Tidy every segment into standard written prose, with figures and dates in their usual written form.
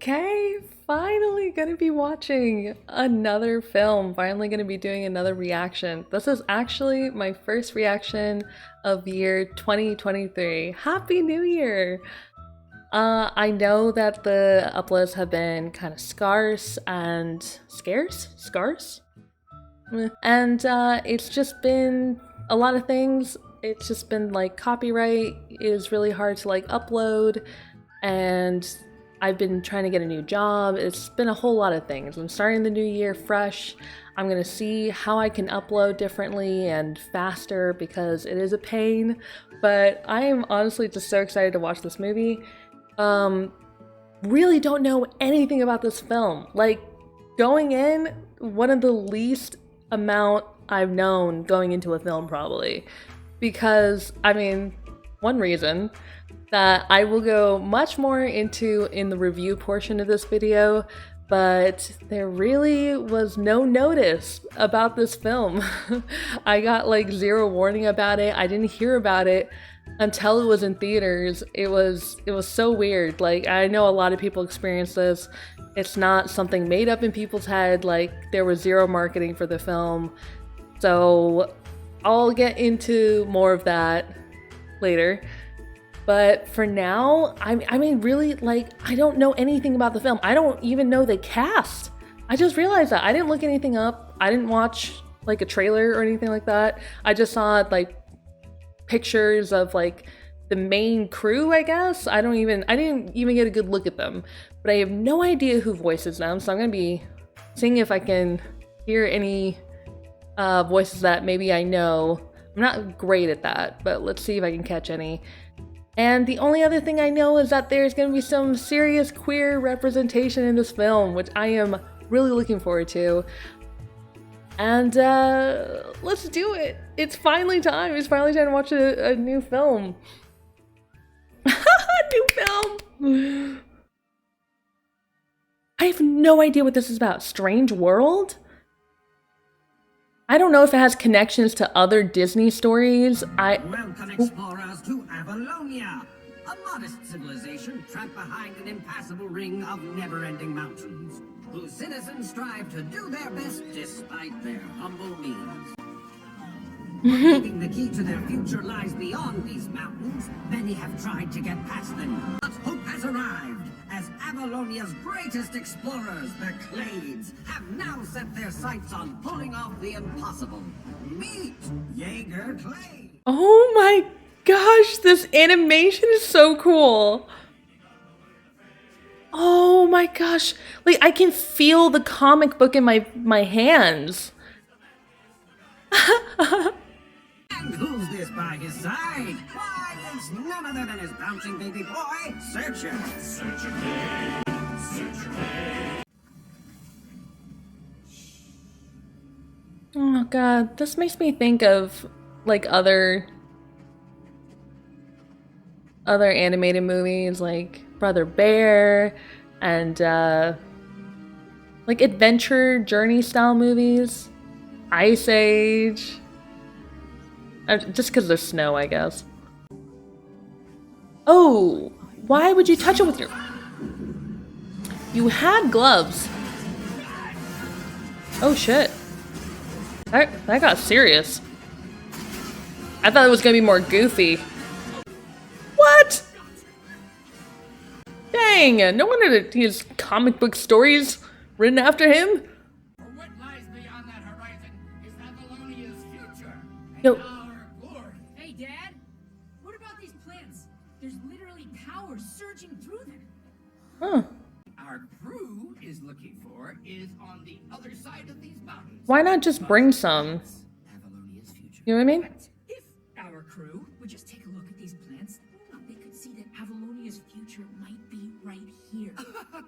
Okay, finally gonna be watching another film. Finally gonna be doing another reaction. This is actually my first reaction of year 2023. Happy New Year! I know that the uploads have been kind of scarce and scarce? And it's just been a lot of things. It's just been like copyright is really hard to like upload, and I've been trying to get a new job. It's been a whole lot of things. I'm starting the new year fresh. I'm gonna see how I can upload differently and faster because it is a pain, but I am honestly just so excited to watch this movie. Really don't know anything about this film. Like, going in, one of the least amount I've known going into a film probably. Because, I mean, one reason that I will go much more into in the review portion of this video, but there really was no notice about this film. I got like zero warning about it. I didn't hear about it until it was in theaters. It was so weird. Like, I know a lot of people experience this. It's not something made up in people's head. Like, there was zero marketing for the film. So I'll get into more of that later. But for now, I mean, really, like, I don't know anything about the film. I don't even know the cast. I just realized that. I didn't look anything up. I didn't watch, like, a trailer or anything like that. I just saw, like, pictures of, like, the main crew, I guess. I didn't even get a good look at them. But I have no idea who voices them, so I'm gonna be seeing if I can hear any voices that maybe I know. I'm not great at that, but let's see if I can catch any. And the only other thing I know is that there's going to be some serious queer representation in this film, which I am really looking forward to. And let's do it. It's finally time. It's finally time to watch a new film. New film. I have no idea what this is about. Strange World? I don't know if it has connections to other Disney stories. Welcome, explorers, to Avalonia, a modest civilization trapped behind an impassable ring of never-ending mountains, whose citizens strive to do their best despite their humble means. Believing the key to their future lies beyond these mountains, many have tried to get past them, but hope has arrived, as Avalonia's greatest explorers, the Clades, have now set their sights on pulling off the impossible. Meet Jaeger Clade! Oh my gosh, this animation is so cool. Oh my gosh, like, I can feel the comic book in my hands. And who's this by his side? Why, it's none other than his bouncing baby boy, Searcher. Oh god, this makes me think of like other animated movies like Brother Bear and like adventure journey style movies. Ice Age. Just because there's snow, I guess. Oh, why would you touch it with your... You had gloves. Oh shit. That got serious. I thought it was gonna be more goofy. What? Dang, no wonder that he has comic book stories written after him. For what lies beyond that horizon is Avalonia's future. Yo. Our glory. Hey, Dad! What about these plants? There's literally power surging through them. Huh. Our crew is looking for is on the other side of these mountains. Why not just bring some? Avalonia's future. You know what I mean? If our crew would just take a look at these plants, they could see that Avalonia's future might be right here.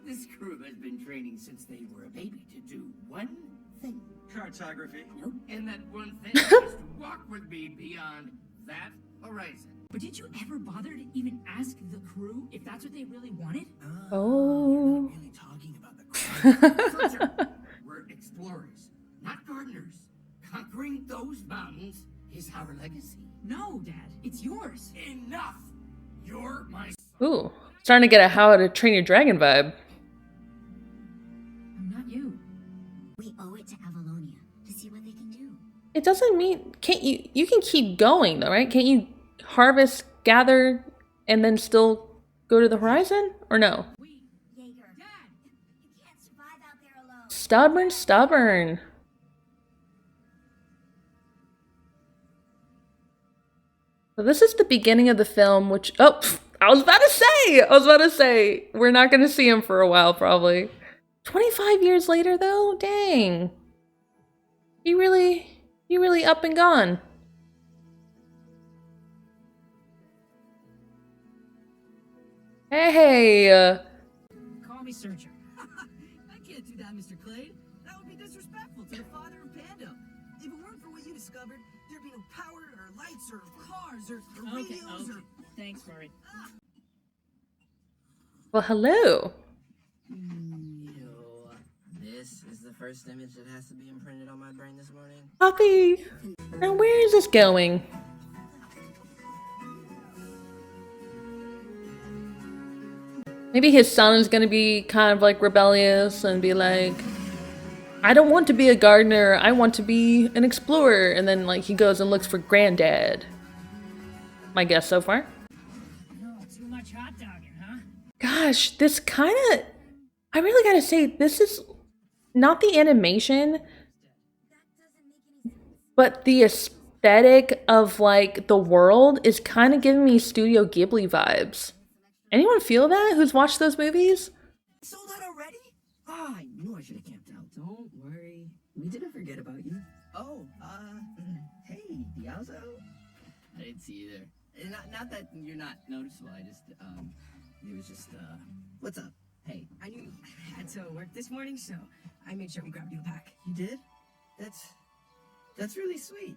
This crew has been training since they were a baby to do one thing. Cartography. Nope. And that one thing is to walk with me beyond that horizon. But did you ever bother to even ask the crew if that's what they really wanted? Oh. Really talking about the crowd. Searcher, we're explorers, not gardeners. Conquering those mountains is our legacy. No, Dad, it's yours. Enough! You're my... Ooh, starting to get a How to Train Your Dragon vibe. It doesn't mean, can't you, you can keep going though, right? Can't you harvest, gather, and then still go to the horizon? Or no? Jaeger, you can't survive out there alone. Stubborn, stubborn. So this is the beginning of the film, which, oh, I was about to say, we're not going to see him for a while, probably. 25 years later, though? Dang. He really up and gone. Hey, Call me Searcher. I can't do that, Mr. Clade. That would be disrespectful to the father of Panda. If it weren't for what you discovered, there'd be no power or lights or cars or radios or... Thanks, Murray. well, hello. This is the first image that has to be imprinted on my brain this morning. Poppy. Now, where is this going? Maybe his son is gonna be kind of like rebellious and be like, I don't want to be a gardener, I want to be an explorer. And then like he goes and looks for granddad. My guess so far. No, too much hot dogging, huh? Gosh, this kind of, I really gotta say, this is not the animation, but the aesthetic of like the world is kind of giving me Studio Ghibli vibes. Anyone feel that? Who's watched those movies? Sold out already? Ah, I knew I should have camped out. Don't worry. We didn't forget about you. Oh, hey, Dialzo? I didn't see you there. Not that you're not noticeable, I just, it was just, what's up? Hey. I knew you had to work this morning, so I made sure we grabbed you a pack. You did? That's really sweet.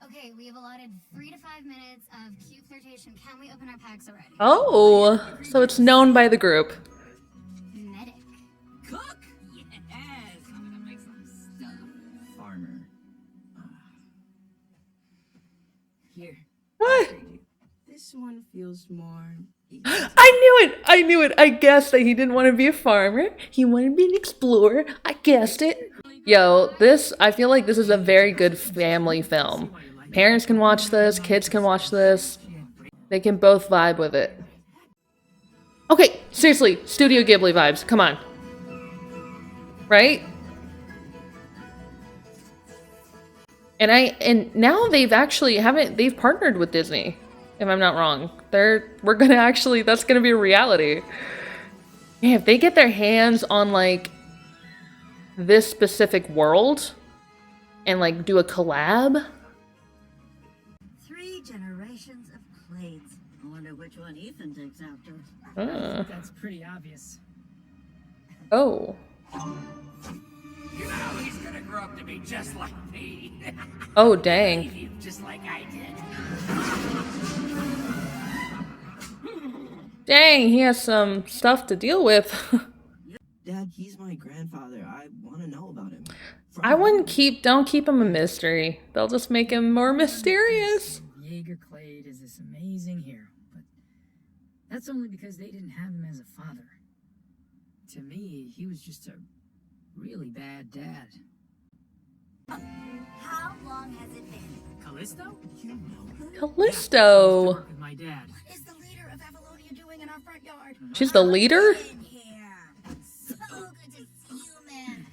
Okay, we have allotted 3 to 5 minutes of cute flirtation. Can we open our packs already? Oh, so it's known by the group. Medic. Cook? Yes! I'm gonna make some stuff. Farmer. Here. What? This one feels more... I knew it. I guessed that he didn't want to be a farmer. He wanted to be an explorer. I guessed it. Yo, I feel like this is a very good family film. Parents can watch this, kids can watch this. They can both vibe with it. Okay, seriously, Studio Ghibli vibes, come on. Right? And now they've partnered with Disney, if I'm not wrong. That's gonna be a reality. Man, if they get their hands on like this specific world and like do a collab. 3 generations of Clades. I wonder which one Ethan takes after. That's pretty obvious. Oh. You know, he's gonna grow up to be just like me. Oh, dang. Just like I did. Dang, he has some stuff to deal with. Dad, he's my grandfather. I want to know about him. Don't keep him a mystery. They'll just make him more mysterious. Jaeger Clade is this amazing hero, but that's only because they didn't have him as a father. To me, he was just a really bad dad. How long has it been? Callisto? You know her? Callisto. With my dad. What is the leader of Avalonia doing in our front yard? She's the leader? In here. So good to see you, man.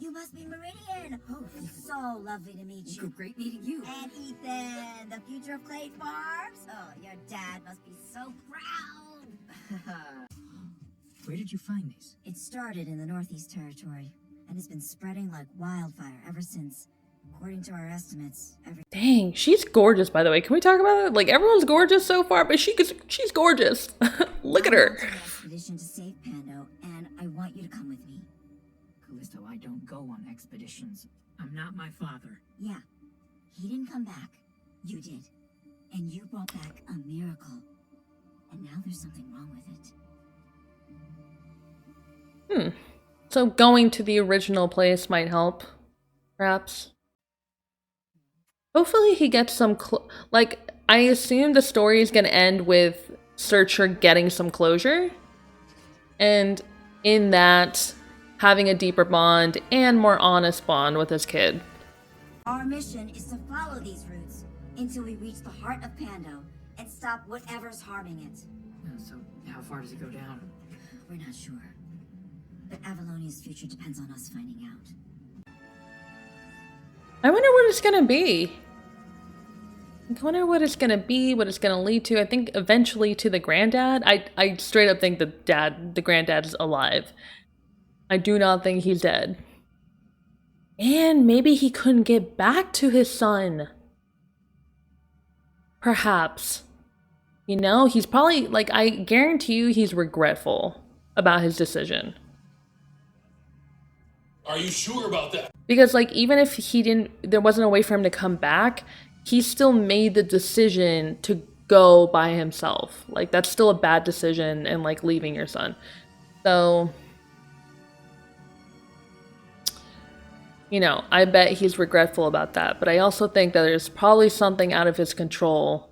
You must be Meridian. Oh, it's so lovely to meet you. Great meeting you. And Ethan, the future of Clay Farms. Oh, your dad must be so proud. Where did you find these? It started in the Northeast Territory and has been spreading like wildfire ever since. According to our estimates, Dang, she's gorgeous, by the way. Can we talk about it? Like, everyone's gorgeous so far, but she's gorgeous. Look at her. I'm on an expedition to save Pando, and I want you to come with me. Callisto, I don't go on expeditions. I'm not my father. Yeah, he didn't come back. You did. And you brought back a miracle. And now there's something wrong with it. So going to the original place might help, perhaps. Hopefully he gets some, I assume the story is going to end with Searcher getting some closure. And in that, having a deeper bond and more honest bond with his kid. Our mission is to follow these routes until we reach the heart of Pando and stop whatever's harming it. So, how far does it go down? We're not sure. But Avalonia's future depends on us finding out. I wonder what it's gonna be. I wonder what it's gonna be, what it's gonna lead to. I think eventually to the granddad. I straight up think the granddad's alive. I do not think he's dead. And maybe he couldn't get back to his son. Perhaps. You know, he's probably, like, I guarantee you he's regretful about his decision. Are you sure about that? Because, like, even if there wasn't a way for him to come back, he still made the decision to go by himself. Like, that's still a bad decision, and, like, leaving your son. So, you know, I bet he's regretful about that. But I also think that there's probably something out of his control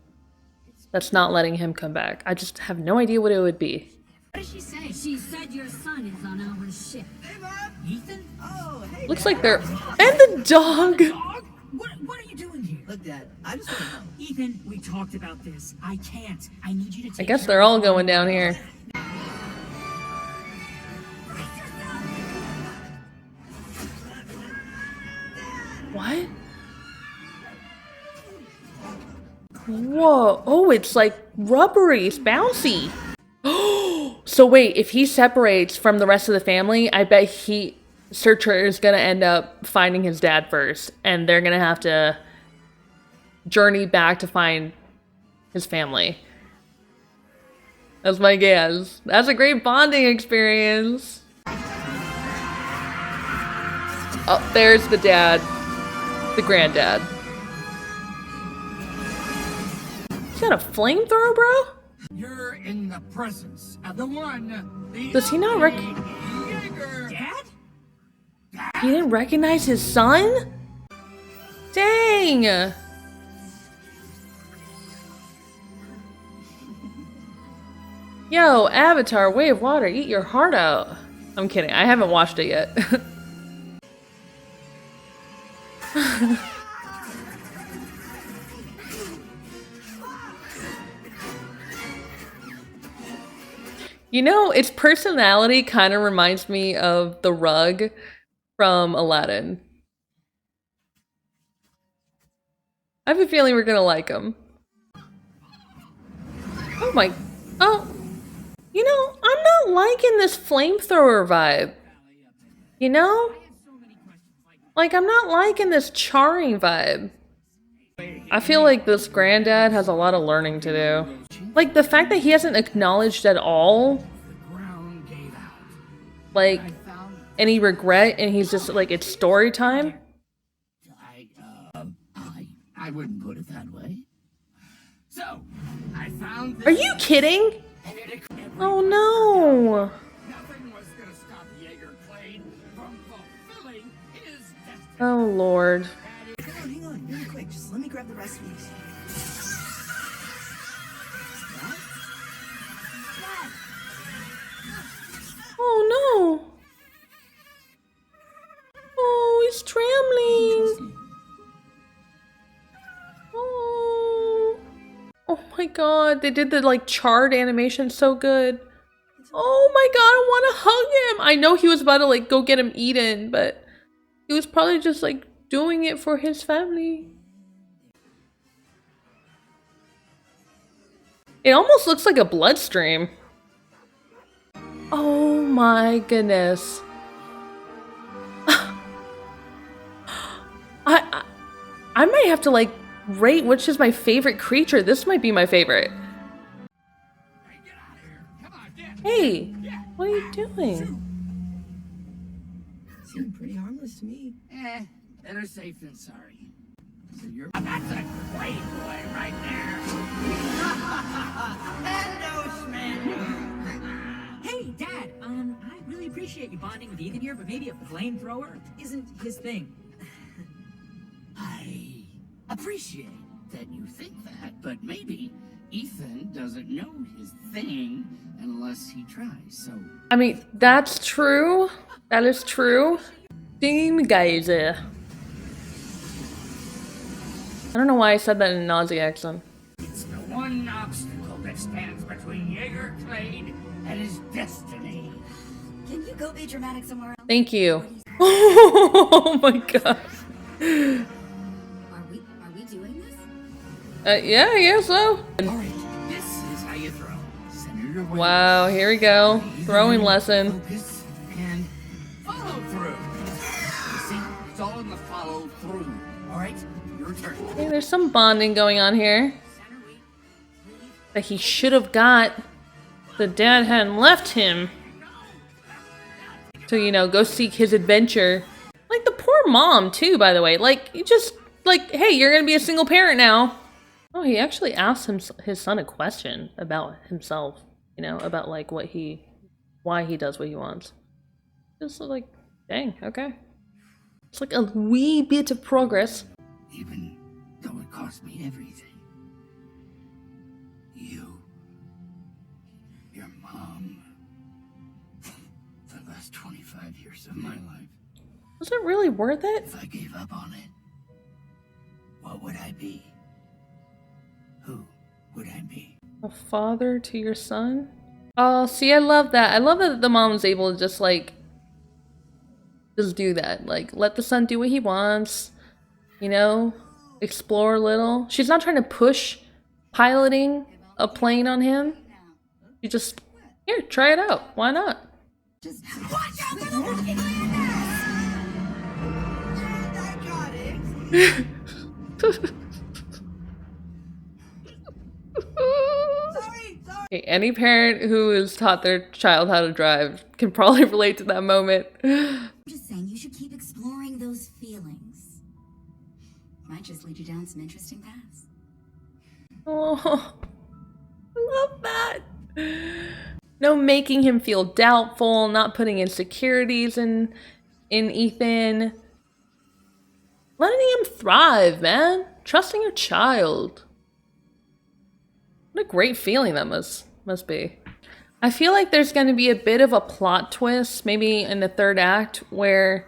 that's not letting him come back. I just have no idea what it would be. What did she say? She said your son is on our ship. Hey, Mom! Ethan? Oh, hey, Looks Dad. like they're... And the dog! Dog? What are you doing here? Look, Dad, I just want to know. Ethan, we talked about this. I can't. I need you to take I guess care they're of all the going farm. down here. What? Whoa. Oh, it's like rubbery. It's bouncy. So wait, if he separates from the rest of the family, I bet Searcher is gonna end up finding his dad first, and they're gonna have to journey back to find his family. That's my guess. That's a great bonding experience. Oh, there's the dad. The granddad. He's got a flamethrower, bro? You're in the presence of the one, the Does he not Jaeger. Dad? He didn't recognize his son? Dang! Yo, Avatar, Way of Water, eat your heart out. I'm kidding, I haven't watched it yet. You know, its personality kind of reminds me of the rug from Aladdin. I have a feeling we're gonna like him. Oh my... Oh. You know, I'm not liking this flamethrower vibe. You know? Like, I'm not liking this charring vibe. I feel like this granddad has a lot of learning to do. Like, the fact that he hasn't acknowledged at all, like, any regret, and he's just, like, it's story time. I wouldn't put it that way. So, I found this. Are you kidding? Oh no. Nothing was gonna stop Jaeger Clade from fulfilling his destiny. Oh lord. Hang on, really quick. Just let me grab the rest of these. Oh no. Oh, he's trembling. Oh. Oh my god, they did the like charred animation so good. Oh my god, I want to hug him. I know he was about to like go get him eaten, but he was probably just like doing it for his family. It almost looks like a bloodstream. Oh my goodness. I might have to like rate which is my favorite creature. This might be my favorite. Hey, what are you doing? Seemed pretty harmless to me. Better safe than sorry. So you're... That's a great boy right there. Hey, Dad. I really appreciate you bonding with Ethan here, but maybe a flamethrower isn't his thing. I appreciate that you think that, but maybe Ethan doesn't know his thing unless he tries, so... I mean, that's true. That is true. Steam geyser. I don't know why I said that in a Nazi accent. It's the one obstacle that stands between Jaeger Clade and his destiny. Can you go be dramatic somewhere else? Thank you. Oh my god. Are we doing this? Yeah, I guess so. Alright, this is how you throw. Center your weight. Wow, here we go. Throwing lesson. Focus and follow through. You see, it's all in the follow through. Alright, your turn. Hey, there's some bonding going on here. That he should have got. The dad hadn't left him. To, you know, go seek his adventure. Like the poor mom too, by the way. Like, you just, like, hey, you're gonna be a single parent now. Oh, he actually asked his son a question about himself. You know, about like why he does what he wants. Just like, dang, okay. It's like a wee bit of progress. Even though it cost me everything. Your mom. The last 25 years of my life. Was it really worth it? If I gave up on it, what would I be? Who would I be? A father to your son? Oh, see, I love that. I love that the mom's able to just, like, just do that. Like, let the son do what he wants. You know? Explore a little. She's not trying to push piloting a plane on him. You just, here, try it out. Why not? Just watch out for the fucking landers! I got it. Sorry. Okay, any parent who has taught their child how to drive can probably relate to that moment. I'm just saying you should keep exploring those feelings. Might just lead you down some interesting paths. Oh, I love that. No making him feel doubtful, not putting insecurities in Ethan. Letting him thrive, man. Trusting your child. What a great feeling that must be. I feel like there's going to be a bit of a plot twist, maybe in the third act, where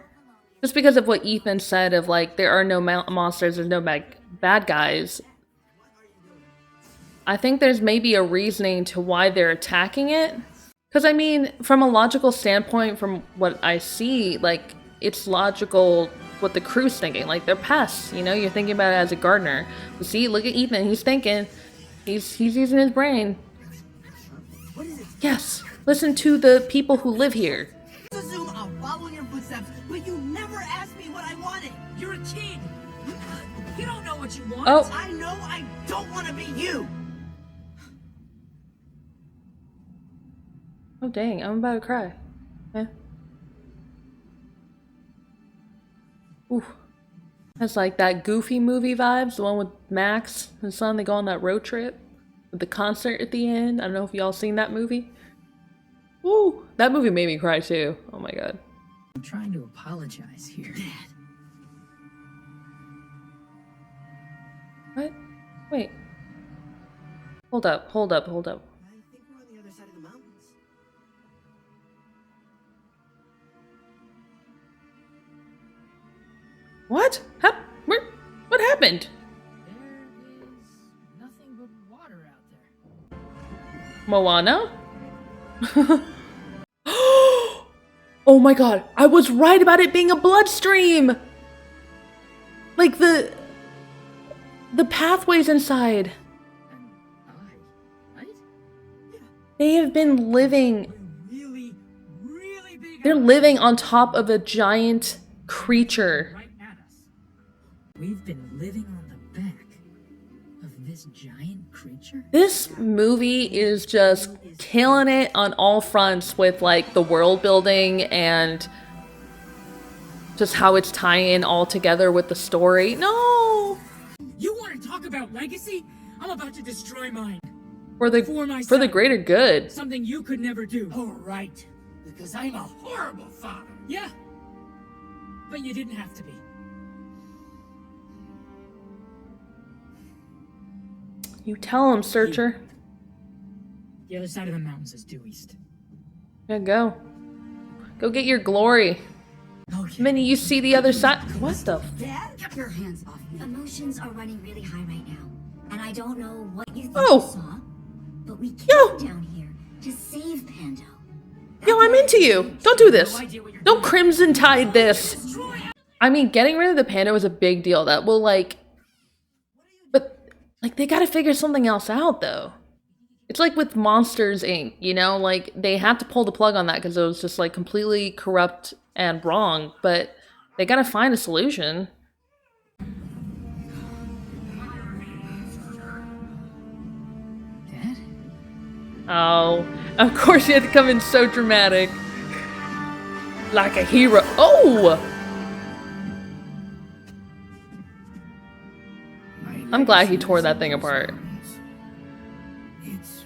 just because of what Ethan said of like there are no monsters, there's no bad guys. I think there's maybe a reasoning to why they're attacking it. Because I mean, from a logical standpoint, from what I see, like it's logical what the crew's thinking. Like they're pests, you know. You're thinking about it as a gardener. You see, look at Ethan. He's thinking. He's using his brain. Yes, listen to the people who live here. Assume I'll follow in your footsteps, but you never asked me what I wanted. You're a kid. You don't know what you want. Oh, I know I don't want to be you. oh dang! I'm about to cry. Eh. Ooh, that's like that Goofy movie vibes. The one with Max and his son. They go on that road trip with the concert at the end. I don't know if y'all seen that movie. Ooh, that movie made me cry too. Oh my god. I'm trying to apologize here. What? Wait. Hold up. I think we're on the other side of the mountains. What? What happened? There is nothing but water out there. Moana? Oh my god, I was right about it being a bloodstream! Like the pathways inside. And right? They have been living. Really, really big. They're living on top of a giant creature. Right at us. We've been living on the back of this giant creature? This movie is just killing it on all fronts with like the world building and just how it's tying in all together with the story. No! You want to talk about legacy? I'm about to destroy mine. For the greater good. Something you could never do. Oh, right. Because I'm a horrible father. Yeah. But you didn't have to be. You tell him, Searcher. The other side of the mountains is due east. Yeah, go. Go get your glory. Minnie, you see the other side. What the? Get your hands off me. Emotions are running really high right now, and I don't know what you think Oh. you saw, but we Yo. came down here to save Pando. Yo, I'm into you. Don't do this. Don't Crimson Tide this. I mean, getting rid of the panda was a big deal. That will, like... But, like, they gotta figure something else out, though. It's like with Monsters, Inc., you know? Like, they had to pull the plug on that because it was just, like, completely corrupt and wrong. But they gotta find a solution. Dad? Oh, of course you had to come in so dramatic. Like a hero. Oh! I'm glad he tore that thing apart. It's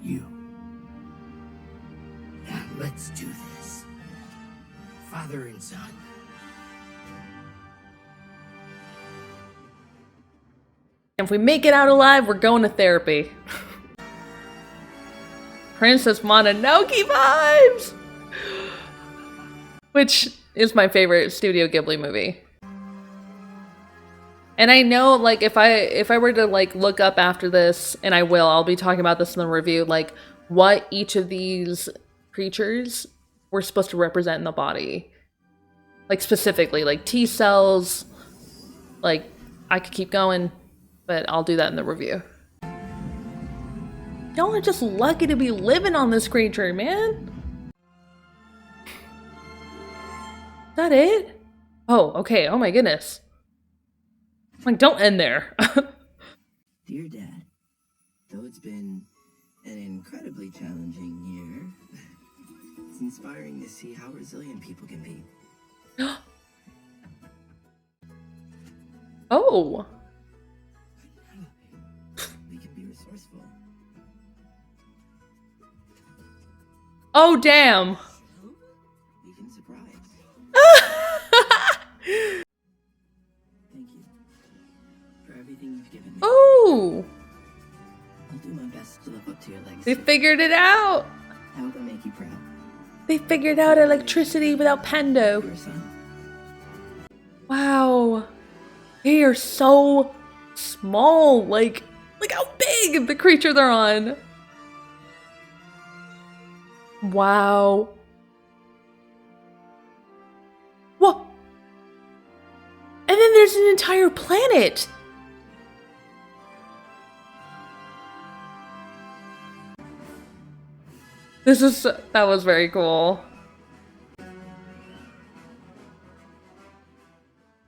you. Now let's do this. Father and son. If we make it out alive, we're going to therapy. Princess Mononoke vibes! Which is my favorite Studio Ghibli movie. And I know, like, if I were to, like, look up after this, and I will, I'll be talking about this in the review, like, what each of these creatures were supposed to represent in the body. Like, specifically, like, T cells, like, I could keep going, but I'll do that in the review. Y'all are just lucky to be living on this creature, man. Is that it? Oh, okay, oh my goodness. Like, don't end there. Dear Dad, though it's been an incredibly challenging year, it's inspiring to see how resilient people can be. Oh. We can be resourceful. Oh, damn. We can surprise. Thank you for everything you've given me. Oh. I'll do my best to live up to your legacy. They figured it out. I hope I make you proud. They figured out electricity without Pando. Your son. Wow. They are so small. Like, look how big the creature they're on. Wow. What? And then there's an entire planet. That was very cool.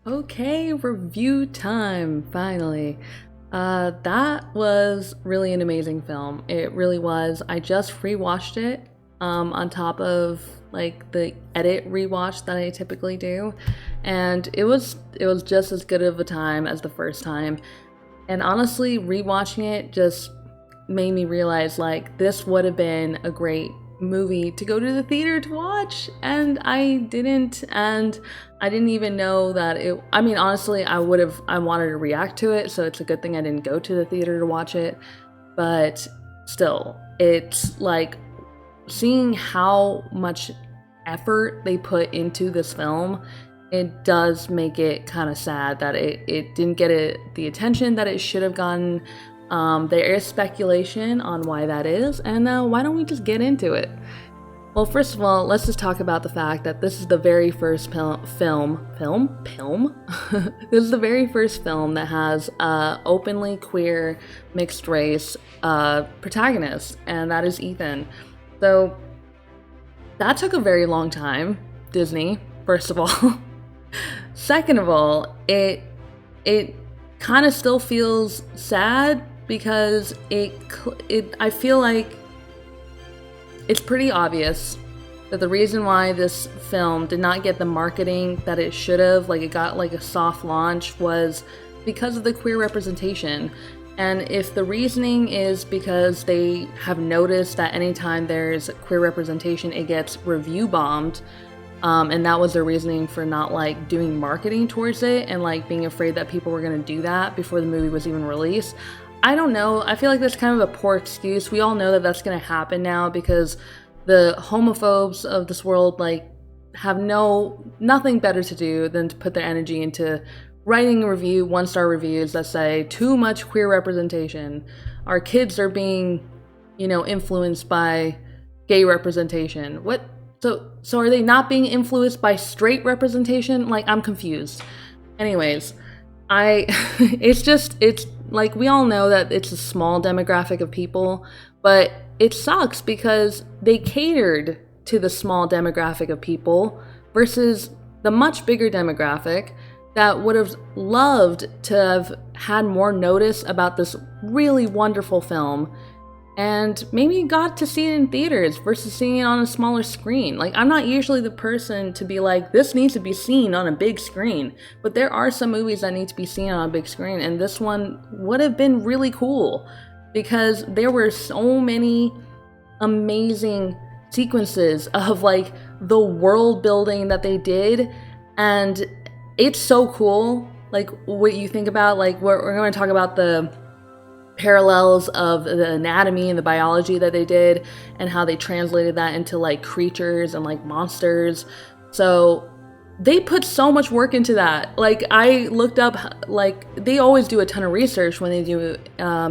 Okay, review time, finally. That was really an amazing film. It really was. I just rewatched it on top of like the edit rewatch that I typically do, and it was just as good of a time as the first time. And honestly, rewatching it just made me realize like this would have been a great movie to go to the theater to watch, and I didn't even know that it, I mean, honestly, I wanted to react to it, so it's a good thing I didn't go to the theater to watch it. But still, it's like seeing how much effort they put into this film, it does make it kind of sad that it didn't get the attention that it should have gotten. There is speculation on why that is, and why don't we just get into it? Well, first of all, let's just talk about the fact that this is the very first film? This is the very first film that has openly queer, mixed race protagonist, and that is Ethan. So that took a very long time, Disney, first of all. Second of all, it kind of still feels sad because I feel like it's pretty obvious that the reason why this film did not get the marketing that it should have, like it got like a soft launch, was because of the queer representation. And if the reasoning is because they have noticed that anytime there's queer representation, it gets review bombed, and that was their reasoning for not like doing marketing towards it and like being afraid that people were going to do that before the movie was even released. I don't know. I feel like that's kind of a poor excuse. We all know that that's going to happen now because the homophobes of this world, like, have nothing better to do than to put their energy into writing a review, 1-star reviews that say too much queer representation. Our kids are being, influenced by gay representation. What? So are they not being influenced by straight representation? Like, I'm confused. Anyways, it's like, we all know that it's a small demographic of people, but it sucks because they catered to the small demographic of people versus the much bigger demographic that would have loved to have had more notice about this really wonderful film and maybe got to see it in theaters versus seeing it on a smaller screen. Like, I'm not usually the person to be like, this needs to be seen on a big screen, but there are some movies that need to be seen on a big screen, and this one would have been really cool because there were so many amazing sequences of like the world building that they did, and it's so cool. Like, what you think about, like, we're going to talk about the parallels of the anatomy and the biology that they did and how they translated that into like creatures and like monsters. So they put so much work into that. Like, I looked up, like, they always do a ton of research when they do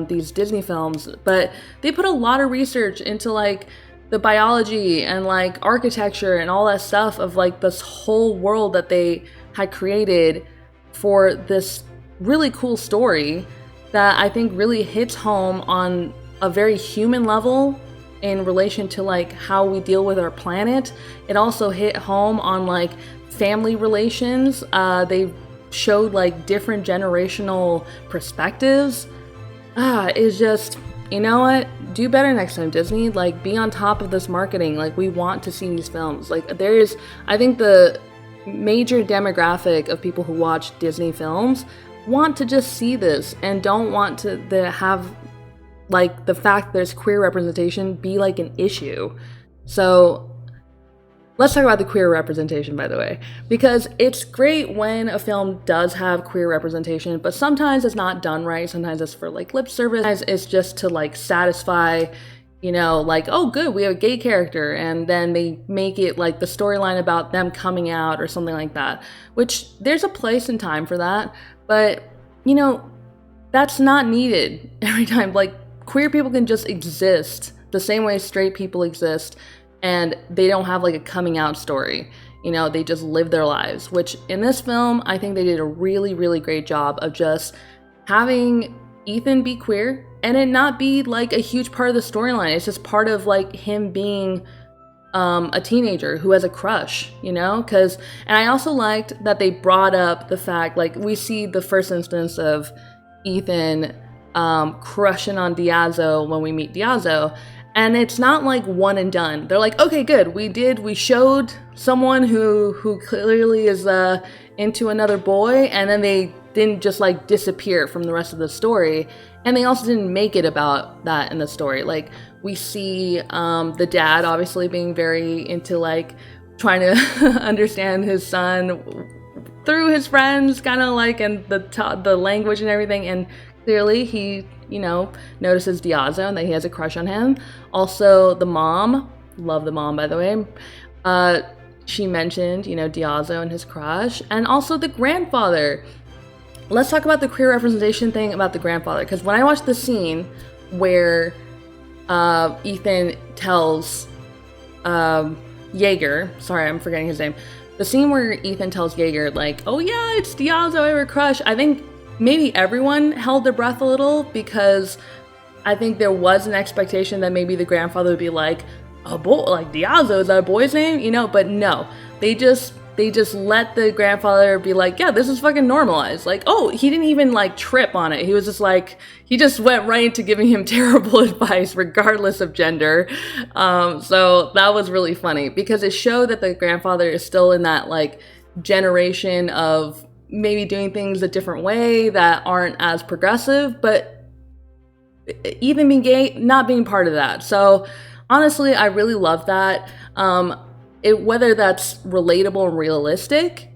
these Disney films, but they put a lot of research into like the biology and like architecture and all that stuff of like this whole world that they had created for this really cool story that I think really hits home on a very human level in relation to like how we deal with our planet. It also hit home on like family relations. They showed like different generational perspectives. It's just, you know what? Do better next time, Disney. Like, be on top of this marketing. Like, we want to see these films. Like, I think the major demographic of people who watch Disney films want to just see this and don't want to have like the fact there's queer representation be like an issue. So let's talk about the queer representation, by the way, because it's great when a film does have queer representation, but sometimes it's not done right. Sometimes it's for like lip service. Sometimes it's just to like satisfy, like, oh good, we have a gay character, and then they make it like the storyline about them coming out or something like that, which there's a place and time for that. But, that's not needed every time. Like, queer people can just exist the same way straight people exist, and they don't have like a coming out story. They just live their lives, which in this film, I think they did a really, really great job of just having Ethan be queer and it not be like a huge part of the storyline. It's just part of like him being a teenager who has a crush, and I also liked that they brought up the fact, like, we see the first instance of Ethan crushing on Diazo when we meet Diazo, and it's not like one and done. They're like, okay, good, we showed someone who clearly is into another boy, and then they didn't just like disappear from the rest of the story, and they also didn't make it about that in the story. Like, we see the dad obviously being very into like trying to understand his son through his friends, kind of like, and the language and everything, and clearly he notices Diazo and that he has a crush on him. Also, the mom, love the mom, by the way, she mentioned Diazo and his crush, and also the grandfather. Let's talk about the queer representation thing about the grandfather, because when I watched the scene where Ethan tells Jaeger, sorry, I'm forgetting his name. The scene where Ethan tells Jaeger, like, oh yeah, it's Diazo, I have a crush. I think maybe everyone held their breath a little, because I think there was an expectation that maybe the grandfather would be like, a boy, like Diazo, is that a boy's name? But no, they just let the grandfather be like, yeah, this is fucking normalized. Like, oh, he didn't even like trip on it. He was just like, he just went right into giving him terrible advice regardless of gender. So that was really funny because it showed that the grandfather is still in that like generation of maybe doing things a different way that aren't as progressive, but even being gay, not being part of that. So honestly, I really love that. Whether that's relatable and realistic,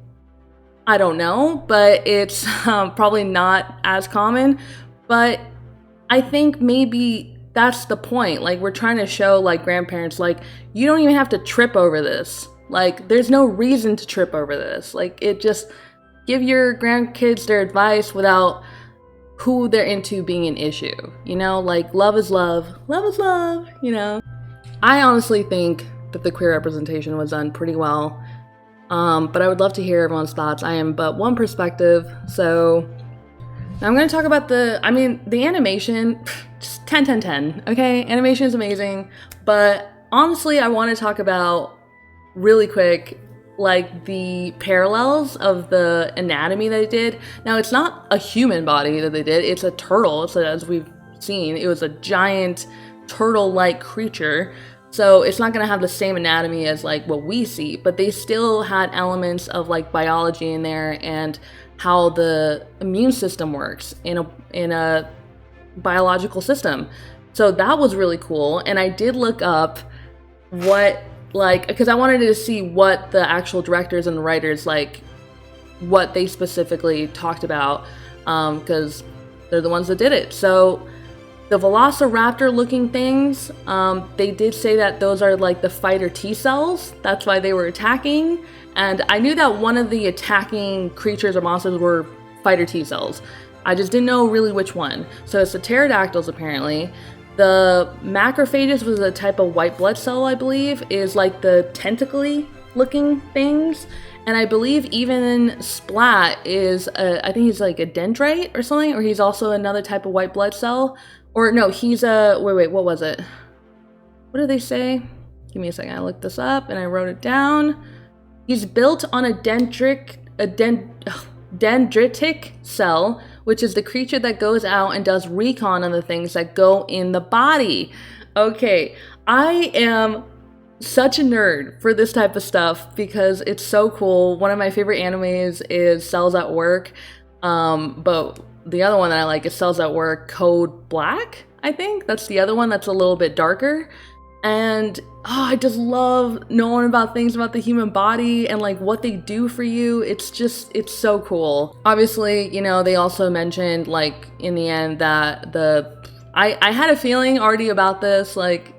I don't know, but it's probably not as common. But I think maybe that's the point. Like, we're trying to show like grandparents, like, you don't even have to trip over this. Like, there's no reason to trip over this. Like, it just give your grandkids their advice without who they're into being an issue. You know, like, love is love, you know. I honestly think that the queer representation was done pretty well. But I would love to hear everyone's thoughts. I am but one perspective, so now I'm going to talk about the animation, just 10, 10, 10, okay? Animation is amazing, but honestly, I want to talk about, really quick, like, the parallels of the anatomy that they did. Now, it's not a human body that they did, it's a turtle, so as we've seen, it was a giant turtle-like creature. So it's not going to have the same anatomy as like what we see, but they still had elements of like biology in there and how the immune system works in a biological system. So that was really cool. And I did look up what, like, because I wanted to see what the actual directors and the writers, like, what they specifically talked about, because they're the ones that did it. So the velociraptor looking things, they did say that those are like the fighter T cells. That's why they were attacking. And I knew that one of the attacking creatures or monsters were fighter T cells. I just didn't know really which one. So it's the pterodactyls apparently. The macrophages was a type of white blood cell, I believe, is like the tentacly looking things. And I believe even Splat is, I think he's like a dendrite or something, or he's also another type of white blood cell. Or no, he's a, wait, what was it? What did they say? Give me a second, I looked this up and I wrote it down. He's built on a dendritic cell, which is the creature that goes out and does recon on the things that go in the body. Okay, I am such a nerd for this type of stuff because it's so cool. One of my favorite animes is Cells at Work, but the other one that I like is Cells at Work Code Black, I think. That's the other one that's a little bit darker. And I just love knowing about things about the human body and like what they do for you. It's so cool. Obviously, you know, they also mentioned like in the end that I had a feeling already about this, like,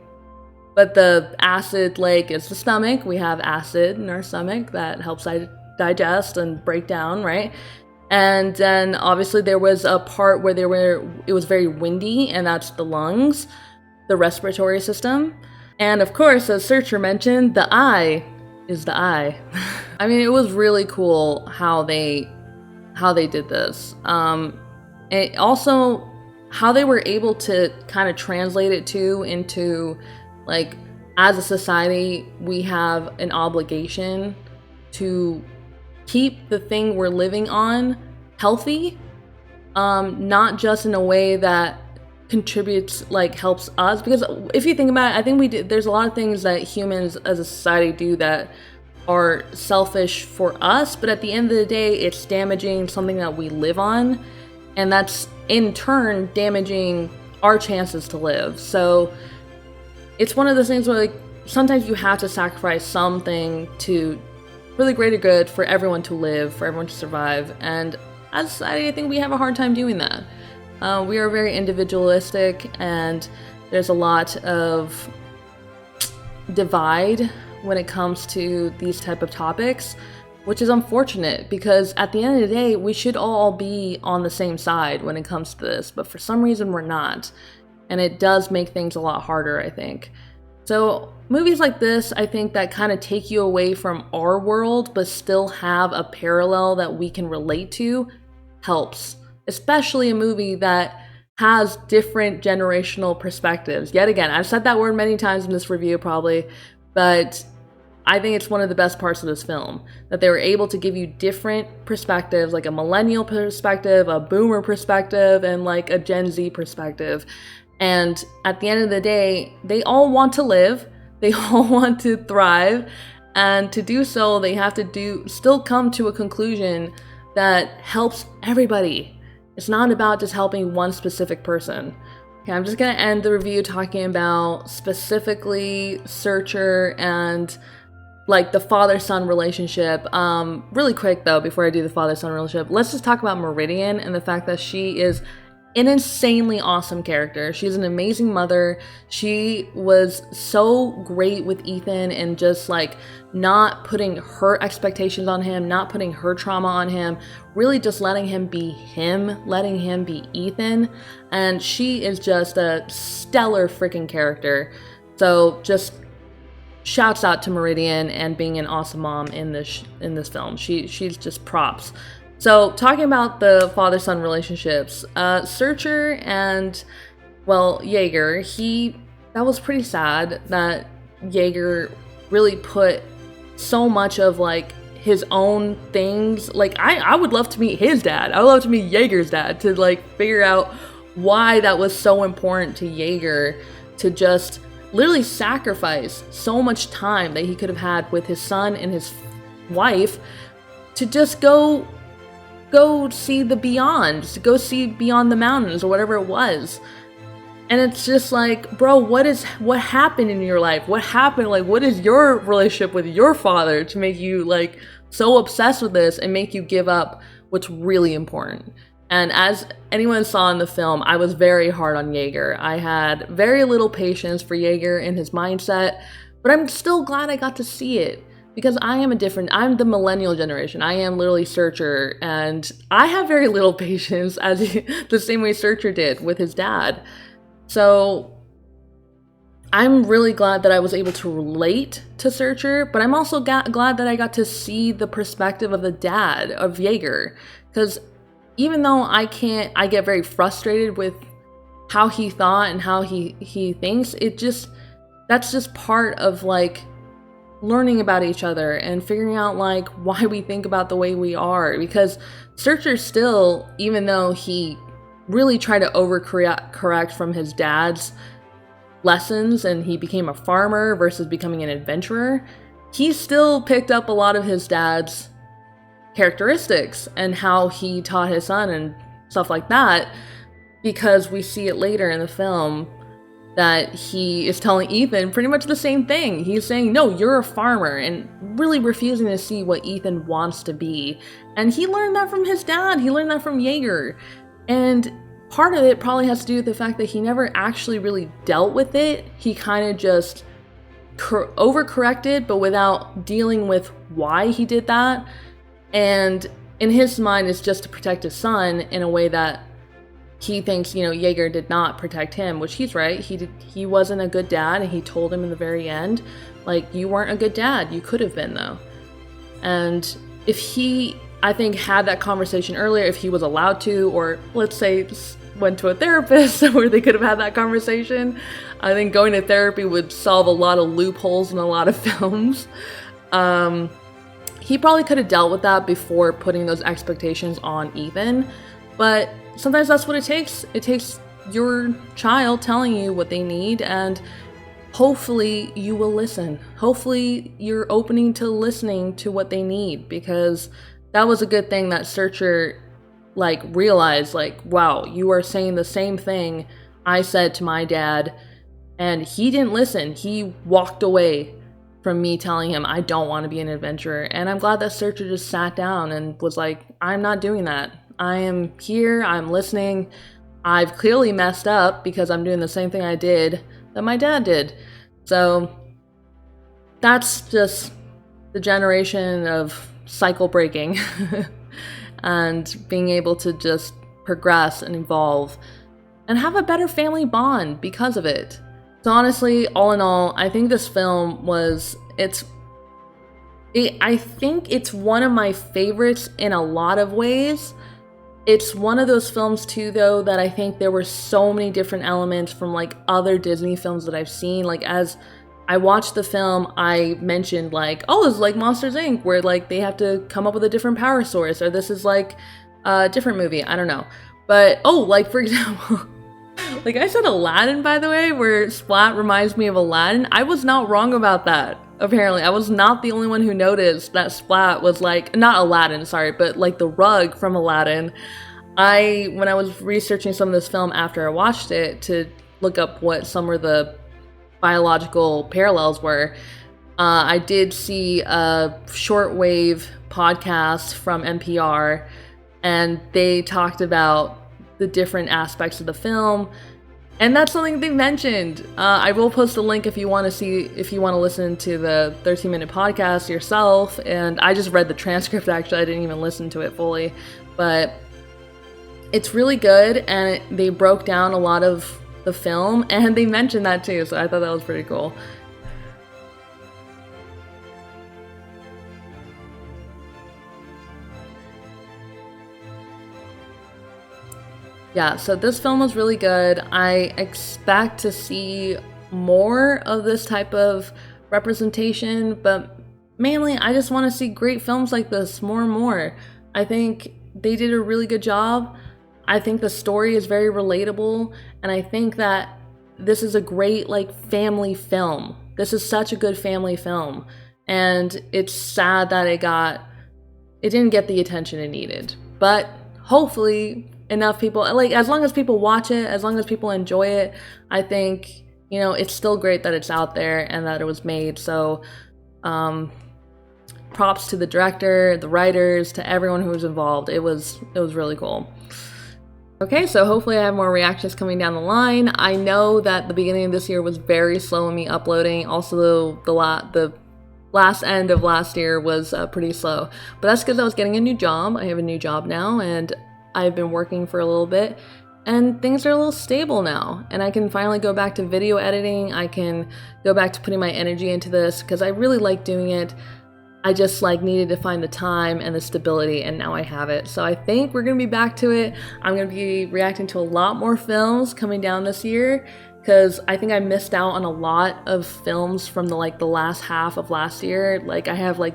but the acid lake is the stomach. We have acid in our stomach that helps digest and break down, right? And then obviously there was a part where it was very windy, and that's the lungs, the respiratory system. And of course, as Searcher mentioned, the eye is the eye. I mean, it was really cool how they did this. And also how they were able to kind of translate it into like, as a society, we have an obligation to keep the thing we're living on healthy, not just in a way that contributes, like, helps us. Because if you think about it, I think there's a lot of things that humans as a society do that are selfish for us, but at the end of the day, it's damaging something that we live on, and that's in turn damaging our chances to live. So it's one of those things where, like, sometimes you have to sacrifice something for the greater good, for everyone to live, for everyone to survive. And as a society, I think we have a hard time doing that. We are very individualistic, and there's a lot of divide when it comes to these type of topics, which is unfortunate because at the end of the day, we should all be on the same side when it comes to this, but for some reason we're not. And it does make things a lot harder, I think. So movies like this, I think, that kind of take you away from our world, but still have a parallel that we can relate to, helps. Especially a movie that has different generational perspectives. Yet again, I've said that word many times in this review probably, but I think it's one of the best parts of this film, that they were able to give you different perspectives, like a millennial perspective, a boomer perspective, and like a Gen Z perspective. And at the end of the day, they all want to live, they all want to thrive, and to do so, they have to still come to a conclusion that helps everybody. It's not about just helping one specific person. Okay, I'm just gonna end the review talking about specifically Searcher and like the father-son relationship. Really quick though, before I do the father-son relationship, let's just talk about Meridian and the fact that she is an insanely awesome character. She's an amazing mother. She was so great with Ethan and just like not putting her expectations on him, not putting her trauma on him, really just letting him be him, letting him be Ethan. And she is just a stellar freaking character. So just shouts out to Meridian and being an awesome mom in this film. She's just props. So, talking about the father-son relationships, Searcher and, well, Jaeger, that was pretty sad that Jaeger really put so much of, like, his own things. Like, I would love to meet his dad. I would love to meet Jaeger's dad to, like, figure out why that was so important to Jaeger to just literally sacrifice so much time that he could have had with his son and his wife to just go see the beyond, to go see beyond the mountains or whatever it was. And it's just like, bro, what happened in your life? What happened? Like, what is your relationship with your father to make you like so obsessed with this and make you give up what's really important? And as anyone saw in the film, I was very hard on Jaeger. I had very little patience for Jaeger and his mindset, but I'm still glad I got to see it. Because I'm the millennial generation. I am literally Searcher, and I have very little patience, the same way Searcher did with his dad. So I'm really glad that I was able to relate to Searcher, but I'm also glad that I got to see the perspective of the dad, of Jaeger. Because even though I get very frustrated with how he thought and how he thinks, that's just part of like learning about each other and figuring out like why we think about the way we are. Because Searcher still, even though he really tried to overcorrect from his dad's lessons and he became a farmer versus becoming an adventurer, he still picked up a lot of his dad's characteristics and how he taught his son and stuff like that, because we see it later in the film that he is telling Ethan pretty much the same thing. He's saying, no, you're a farmer, and really refusing to see what Ethan wants to be. And he learned that from his dad. He learned that from Jaeger. And part of it probably has to do with the fact that he never actually really dealt with it. He kind of just overcorrected, but without dealing with why he did that. And in his mind, it's just to protect his son in a way that he thinks, Jaeger did not protect him, which he's right. He wasn't a good dad, and he told him in the very end, like, you weren't a good dad. You could have been, though. And if he, I think, had that conversation earlier, if he was allowed to, or let's say went to a therapist where they could have had that conversation, I think going to therapy would solve a lot of loopholes in a lot of films. He probably could have dealt with that before putting those expectations on Ethan, but sometimes that's what it takes. It takes your child telling you what they need, and hopefully you will listen. Hopefully you're opening to listening to what they need, because that was a good thing that Searcher realized, wow, you are saying the same thing I said to my dad, and he didn't listen. He walked away from me telling him I don't want to be an adventurer. And I'm glad that Searcher just sat down and was like, I'm not doing that. I am here, I'm listening. I've clearly messed up because I'm doing the same thing I did that my dad did. So that's just the generation of cycle breaking and being able to just progress and evolve and have a better family bond because of it. So honestly, all in all, I think this film I think it's one of my favorites in a lot of ways. It's one of those films too, though, that I think there were so many different elements from other Disney films that I've seen. As I watched the film, I mentioned oh, it's like Monsters Inc., where they have to come up with a different power source, or this is a different movie. I don't know. But for example, I said Aladdin, by the way, where Splat reminds me of Aladdin. I was not wrong about that. Apparently, I was not the only one who noticed that Splat was not Aladdin, sorry, but the rug from Aladdin. When I was researching some of this film after I watched it to look up what some of the biological parallels were, I did see a shortwave podcast from NPR, and they talked about the different aspects of the film. And that's something they mentioned. I will post a link if you want to listen to the 13-minute podcast yourself. And I just read the transcript, actually. I didn't even listen to it fully. But it's really good, and they broke down a lot of the film, and they mentioned that too, so I thought that was pretty cool. Yeah, so this film was really good. I expect to see more of this type of representation, but mainly I just want to see great films like this more and more. I think they did a really good job. I think the story is very relatable, and I think that this is a great like family film. This is such a good family film, and it's sad that it didn't get the attention it needed. But hopefully enough people, like as long as people watch it, as long as people enjoy it, I think, you know, it's still great that it's out there and that it was made. So props to the director, the writers, to everyone who was involved. It was really cool. Okay, so hopefully I have more reactions coming down the line. I know that the beginning of this year was very slow in me uploading. Also, the last end of last year was pretty slow. But that's because I was getting a new job. I have a new job now, and I've been working for a little bit. And things are a little stable now. And I can finally go back to video editing. I can go back to putting my energy into this because I really like doing it. I just like needed to find the time and the stability, and now I have it. So I think we're gonna be back to it. I'm gonna be reacting to a lot more films coming down this year because I think I missed out on a lot of films from the last half of last year. Like I have like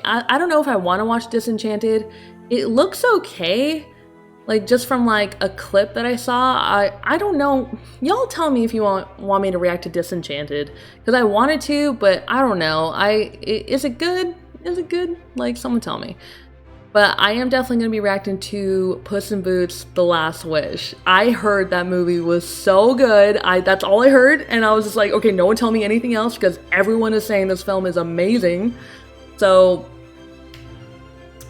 I don't know if I want to watch Disenchanted. It looks okay. Like just from like a clip that I saw, I don't know. Y'all tell me if you want me to react to Disenchanted, because I wanted to, but I don't know. Is it good? Is it good? Like someone tell me. But I am definitely gonna be reacting to Puss in Boots: The Last Wish. I heard that movie was so good. That's all I heard, and I was just like, okay, no one tell me anything else because everyone is saying this film is amazing. So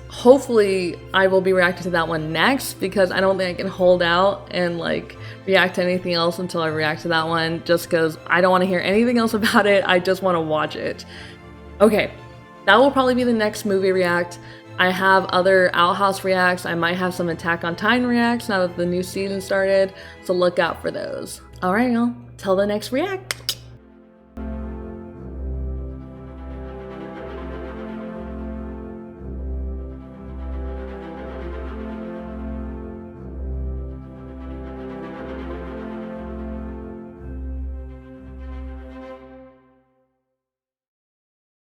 hopefully I will be reacting to that one next, because I don't think I can hold out and like react to anything else until I react to that one, just because I don't want to hear anything else about it. I just want to watch it. Okay, that will probably be the next movie react. I have other Outhouse reacts. I might have some Attack on Titan reacts now that the new season started, so look out for those. Alright y'all, till the next react.